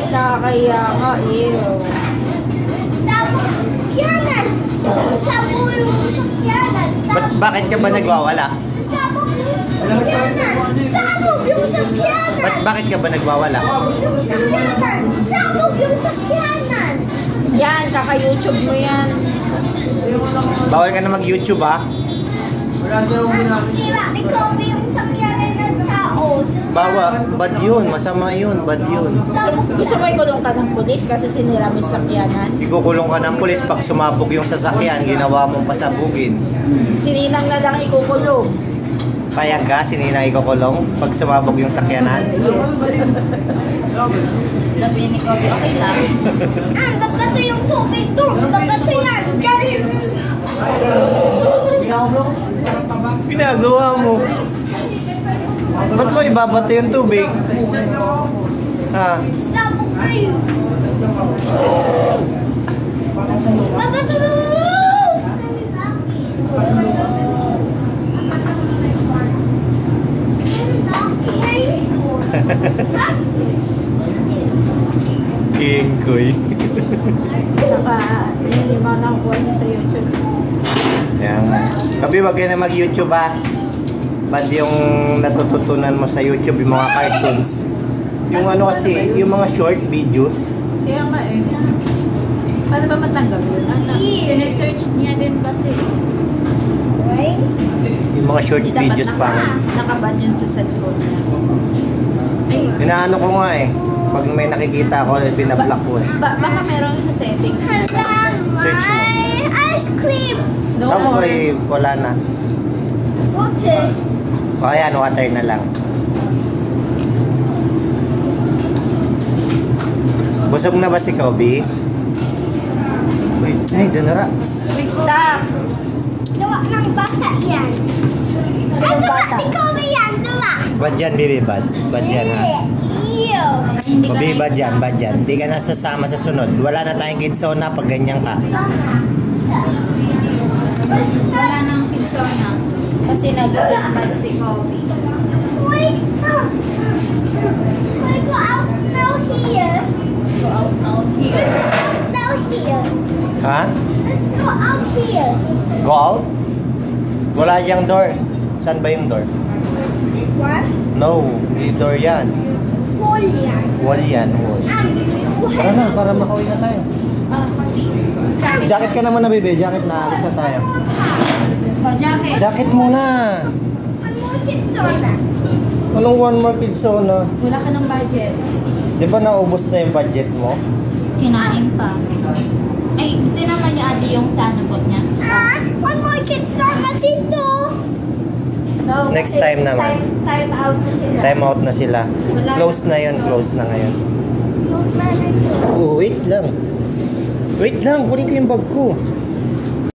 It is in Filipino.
nakakaya ka, ew. Sabog yung sakyanan. Sabog yung sakyanan. Bakit ka ba nagwawala? Sabog yung sakyanan. Sabog yung sakyanan. Bakit ka ba nagwawala? Sabog yung sakyanan. Sabog yung sakyanan. Yan, kaka-YouTube mo yan. Bawal ka na mag-YouTube ah. Sira ni Kobe yung sakyanan ng tao. Bawa, bad yun. Masama yun. Bad yun. Gusto mo ikulong ka ng pulis kasi sinira mo yung sakyanan? Ikukulong ka ng pulis pag sumabog yung sasakyan, ginawa mong pasabugin. Sininang na lang ikukulong. Kaya ka, sininang ikukulong pag sumabog yung sakyanan? Yes. Sabihin ni Kobe, okay lang. Babato yung tubig doon. Babato yan. Ginagawa mo. Ba't mo ibabato yung tubig? Ha? Sabog kayo. Babato. King Koy. Yung mga nakukuha niya sa YouTube. Yan. Kabi, wag kayo na mag-YouTube ah. Bad yung natututunan mo sa YouTube, yung mga cartoons. Yung ano kasi, yung mga short videos. Kaya nga eh. Paano ba matanggal yun? Sinesearch niya din kasi. Yung mga short videos pa. Nakaban yun sa cellphone niya. Ay. Inaano ko nga eh. Pag may nakikita ko, binablock ko eh. Baka meron sa settings. Search mo. Ice cream. No Tapos more. ay wala na. Water. O ayan, water na lang. Busog na ba si Kobe? Uy, ay, dunara. Stop! Gawa ng bata yan. Ay, Sinong gawa bata? ni Kobe yan. Gawa. Bad yan, baby, bad. Bad yan ha. Iyo. Baby, bad yan, bad yan. Hindi ka na sasama sa sunod. Wala na tayong kidsona pag ganyan ka. Wala nang kidsona. Kasi nag-bad si Kobe. Wait. We go out now here. Go out here. Now here. Ha? Let's go out here. Go out? Wala yung door. Saan ba yung door? This one. No, may door yan. Hole yan. Wall yan, wall. Tara na, para makauwi na tayo. Jacket ka naman na, baby. Jacket na. Alis na tayo. Jacket. Jacket muna. One more kidsona. Anong one more kidsona? Wala ka ng budget. Di ba naubos na yung budget mo? Kinain pa. Ay, sinama niya ate yung sa ano po niya? One more kidsona dito. No, Next kasi time naman. Time out na sila. Time out na sila. Close na yun. Close na ngayon. Close na. Oh, wait lang. Wait lang. Kunin ko yung bag ko.